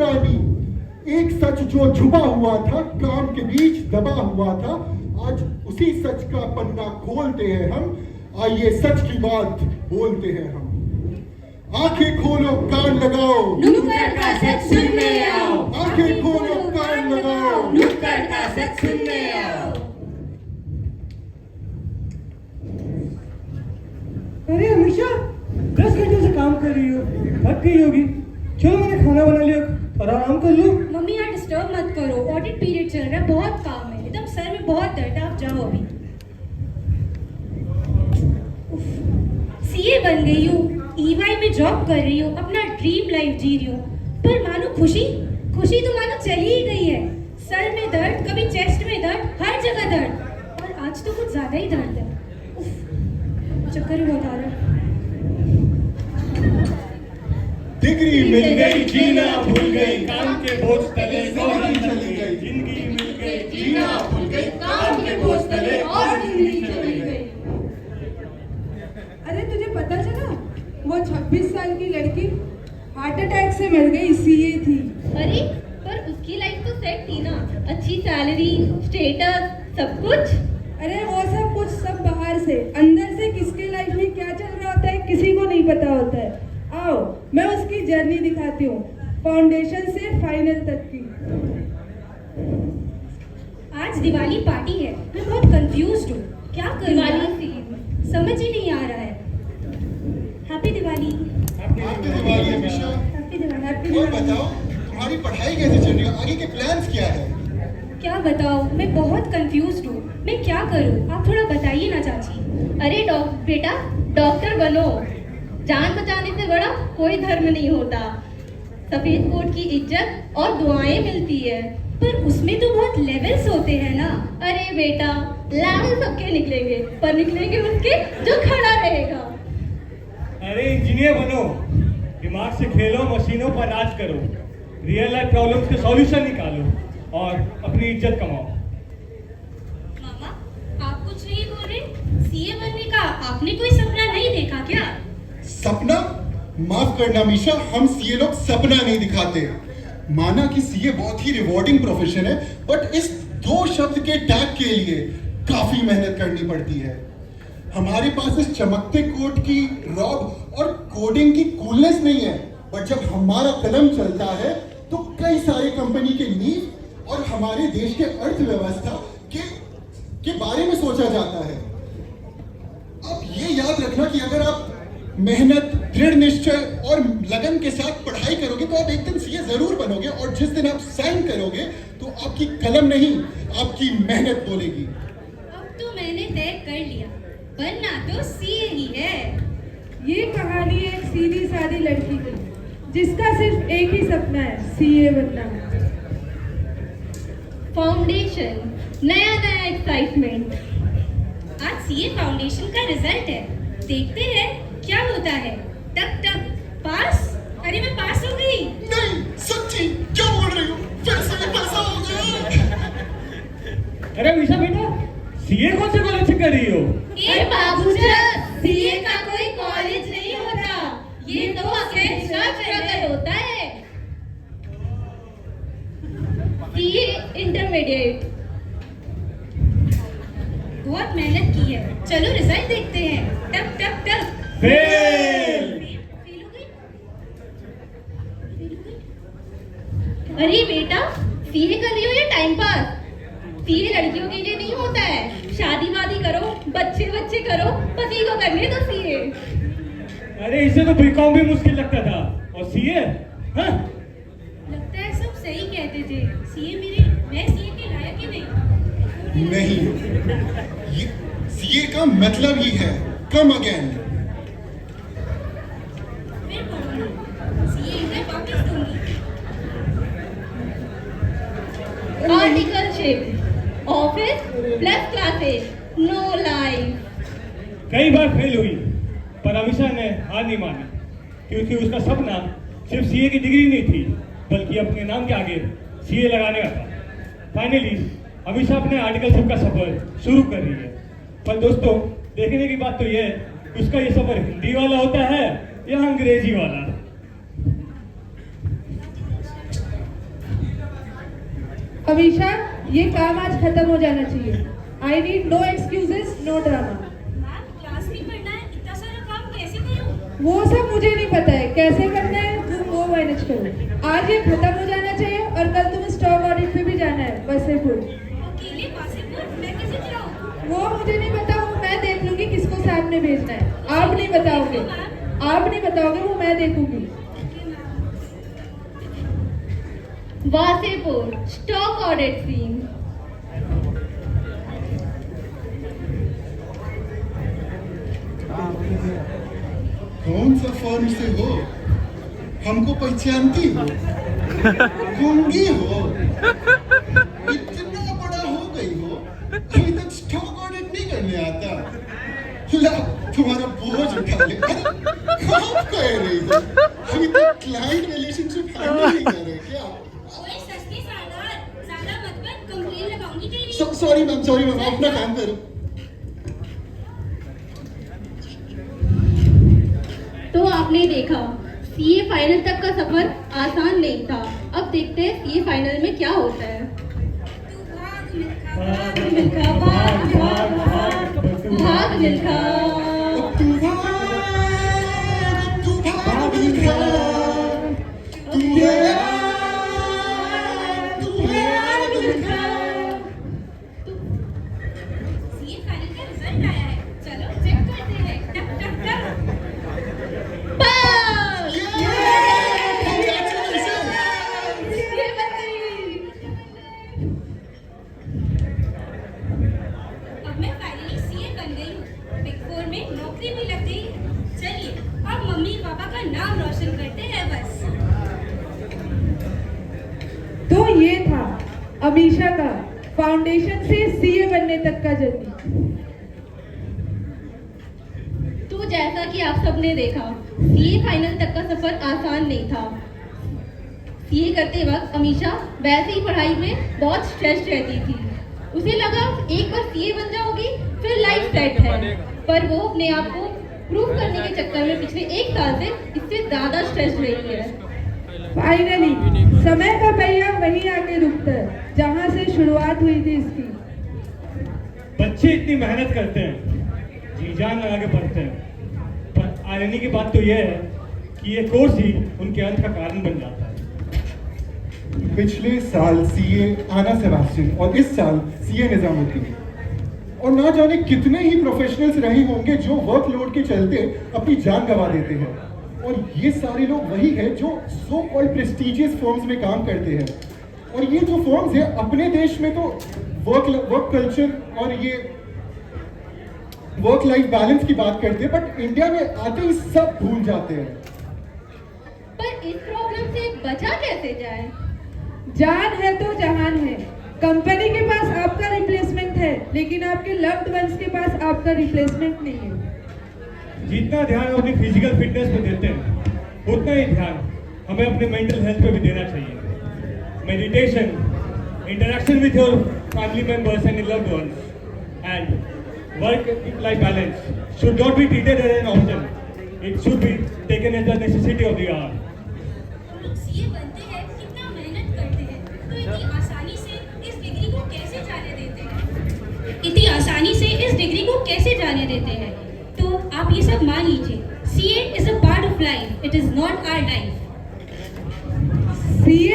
पुरानी। एक सच जो छुपा हुआ था, काम के बीच दबा हुआ था, आज उसी सच का पन्ना खोलते हैं हम। आइए सच की बात बोलते हैं हम। आंखें खोलो कान लगाओ, नुक्कड़ का सच सुनने आओ। आंखें खोलो कान लगाओ, नुक्कड़ का सच सुनने आओ। अरे अमीशा, 10 घंटे से काम कर रही हो, थक गई होगी। चलो मैंने खाना बना लिया, थोड़ा आराम कर लो। मम्मी यार डिस्टर्ब मत करो, ऑडिट पीरियड चल रहा है, बहुत काम है, एकदम सर में बहुत दर्द है, आप जाओ अभी। सीए बन गई हूँ, ईवाई में जॉब कर रही हूँ, अपना ड्रीम लाइफ जी रही हूँ, पर मानो खुशी तो मानो चली ही गई है। सर में दर्द, कभी चेस्ट में दर्द, हर जगह दर्द, और आज तो कुछ ज्यादा ही दर्द है। उफ, चक्कर ही बहुत आ रहा है। डिग्री मिल गई, जीना भूल गई, काम के बोझ तले और चली गई। जिंदगी मिल गई, जीना भूल गई, काम के बोझ तले और जिंदगी चली गई। अरे तुझे पता चला, वो 26 साल की लड़की हार्ट अटैक से मर गई, सीए थी। अरे पर उसकी लाइफ तो सेट थी ना, अच्छी सैलरी, स्टेटस, सब कुछ। अरे वो सब कुछ सब बाहर से, अंदर से किसके लाइफ में क्या चल रहा होता है किसी को नहीं पता होता है। आओ मैं उसकी जर्नी दिखाती हूँ, फाउंडेशन से फाइनल तक की। आज दिवाली पार्टी है, मैं बहुत कंफ्यूज्ड हूँ, क्या करूँ समझ ही नहीं आ रहा है। Happy Diwali. Happy Diwali Amisha. Happy Diwali. Happy और दिवाली। बताओ तुम्हारी पढ़ाई कैसे चल रही है, आगे के प्लान्स क्या है? क्या बताओ, मैं बहुत कंफ्यूज्ड हूँ, मैं क्या करूँ, आप थोड़ा बताइए ना चाची। अरे बेटा डॉक्टर बनो, जान बचाने से बड़ा कोई धर्म नहीं होता। सफेद कोट की इज्जत और दुआएं मिलती है, पर उसमें तो बहुत लेवल्स होते हैं ना। अरे बेटा लेवल सबके निकलेंगे, पर निकलेंगे उसके जो खड़ा रहेगा। अरे इंजीनियर बनो, दिमाग से खेलो, मशीनों पर राज करो, रियल लाइफ प्रॉब्लम्स के सॉल्यूशन निकालो और अपनी इज्जत कमाओ। मामा आप कुछ नहीं बोल रहे, सीए बनने का आपने कोई सपना नहीं देखा क्या? सपना? माफ करना अमीशा, हम सीए लोग सपना नहीं दिखाते। माना कि सीए बहुत ही रिवॉर्डिंग प्रोफेशन है, बट इस 2 शब्द के टैग के लिए काफी मेहनत करनी पड़ती है। हमारे पास इस चमकते कोट की रॉब और कोडिंग की कूलनेस नहीं है, बट जब हमारा कलम चलता है तो कई सारे कंपनी के नींव और हमारे देश के अर्थव्यवस्था के बारे में सोचा जाता है। अब ये याद रखना कि अगर आप मेहनत, दृढ़ निश्चय और लगन के साथ पढ़ाई करोगे तो आप एक दिन सीए जरूर बनोगे, और जिस दिन आप साइन करोगे तो आपकी कलम नहीं आपकी मेहनत बोलेगी। अब तो मैंने तय कर लिया, बनना तो सीए ही है। ये कहानी है एक सीधी सादी लड़की की, जिसका सिर्फ एक ही सपना है, सीए बनना। फाउंडेशन, नया नया एक्साइटमेंट। आज सीए फाउंडेशन का रिजल्ट है, देखते हैं क्या होता है। टक टक पास। अरे मैं पास हो गई। नहीं सच्ची, क्या बोल रही हो? पैसा में पैसा हो गया। अरे अमीशा बेटा, सीए कौन से कॉलेज से कर रही हो? ए बाबूजान, सीए का कोई कॉलेज नहीं होता, ये तो स्ट्रगल होता है। सीए इंटरमीडिएट, बहुत मेहनत की है, चलो रिजल्ट देखते हैं। टक टक टक फेल। फेल हो गई? अरे बेटा सीए कर रही हो या टाइम पास? सीए लड़कियों के लिए नहीं होता है, शादी वादी करो, बच्चे करो, पति को करने दो सीए। अरे इसे तो बीकॉम भी मुश्किल लगता था, और सीए? हाँ? लगता है सब सही कहते थे, मैं सीए के लायक ही नहीं। नहीं, ये सीए का मतलब ही है कम अगेन। फिर पढ़ूंगी, सीए में वापस दूंगी। Articleship, office plus classes, no life. कई बार फेल हुई, पर अमीशा ने हार नहीं मानी, क्योंकि उसका सपना सिर्फ सीए की डिग्री नहीं थी, बल्कि अपने नाम के आगे सीए लगाने का था। फाइनली अमीशा अपने आर्टिकलशिप का सफर शुरू कर रही है। पर दोस्तों देखने की बात तो यह है, उसका ये सफर हिंदी वाला होता है या अंग्रेजी वाला। अमीशा, ये काम आज खत्म हो जाना चाहिए। I need no excuses, no drama. Ma'am, class भी पढ़ना है, इतना सारा काम कैसे करूं? वो सब मुझे नहीं पता है, कैसे करना है तुम वो मैनेज करो। आज ये खत्म हो जाना चाहिए और कल तुम्हें स्टॉक ऑडिट पे भी जाना है वसेपुर। अकेले वासेपुर मैं कैसे जाऊं? वो मुझे नहीं पता, वो मैं देख लूंगी किसको सामने भेजना है। आप नहीं बताओगे, आप नहीं बताओगे, वो मैं देखूंगी। Wasseypur stock audit scene. कौन सा फर्म से हो? हमको पहचानती हो? गूंगी हो? इतना बड़ा हो गई हो, अभी तक स्टॉक ऑडिट नहीं करने आता? ला, तुम्हारा बोझ उठा ले। अरे, कहाँ कह रही हो? अभी तक क्लाइंट रिलेशनशिप हैंडल नहीं कर रहे क्या? ओए सस्ते सालार, ज्यादा मत कर, कंप्लेन लगाऊंगी तेरी। सॉरी मैम, अपना काम करो। तो आपने देखा, सीए फाइनल तक का सफर आसान नहीं था। अब देखते हैं सीए फाइनल में क्या होता है। भाग मिल्खा, भाग भाग भाग, भाग मिल्खा। तू भाग मिल्खा, तू है आग मिल्खा। सीए फाइनल का रिजल्ट आया है, चलो चेक करते हैं। टक टक टक। पास! ये बन गई। अब मैं फाइनली सीए बन गई हूँ, बिग फोर में नौकरी भी लग गई। चलिए अब मम्मी पापा का नाम रोशन करते हैं बस। तो ये था अमीशा का फाउंडेशन से सीए बनने तक का जर्नी। तो जैसा कि आप सबने देखा, सीए फाइनल तक का सफर आसान नहीं था। सीए करते वक्त अमीशा वैसे ही पढ़ाई में बहुत स्ट्रेस रहती थी। उसे लगा एक बार सीए बन जाओगी फिर लाइफ सेट है, पर वो अपने आप को प्रूव करने के चक्कर में पिछले 1 साल से इससे ज्यादा स्ट्रेस रही है। फाइनली समय का पहिया वहीं आके रुकता है जहां से शुरुआत हुई थी इसकी। बच्चे इतनी मेहनत करते हैं, जी जान लगा के पढ़ते हैं, पर आयरनी की बात तो यह है कि ये कोर्स ही उनके अंत का कारण बन जाता है। पिछले साल सीए आना सेबास्टियन और इस साल सीए निजामुद्दीन, और ना जाने कितने ही प्रोफेशनल्स रहे होंगे जो वर्कलोड के चलते अपनी जान गंवा देते हैं। और ये सारे लोग वही हैं जो सो कॉल्ड प्रेस्टिजियस फर्म्स में काम करते हैं। और ये जो फर्म्स है अपने देश में तो वर्क कल्चर और ये वर्क लाइफ बैलेंस की बात करते हैं, बट इंडिया में आते ही सब भूल जाते हैं। पर इस प्रॉब्लम से बचा कैसे जाए? जान है तो जहान है। कंपनी के पास आपका रिप्लेसमेंट है, लेकिन आपके लव्ड वंस के पास आपका रिप्लेसमेंट नहीं है। जितना ध्यान हम अपनी फिजिकल फिटनेस पे देते हैं, उतना ही ध्यान हमें अपने मेंटल हेल्थ पे भी देना चाहिए। Meditation, interaction with your family members and loved ones, and work life balance should not be treated as an option. It should be taken as a necessity of the hour. हम लोग CA बनते हैं, कितना मेहनत करते हैं, तो इतनी आसानी से इस डिग्री को कैसे जाने देते हैं? इतनी आसानी से इस डिग्री को कैसे जाने देते हैं? तो आप ये सब मान लीजिए, CA is a part of life, it is not our life.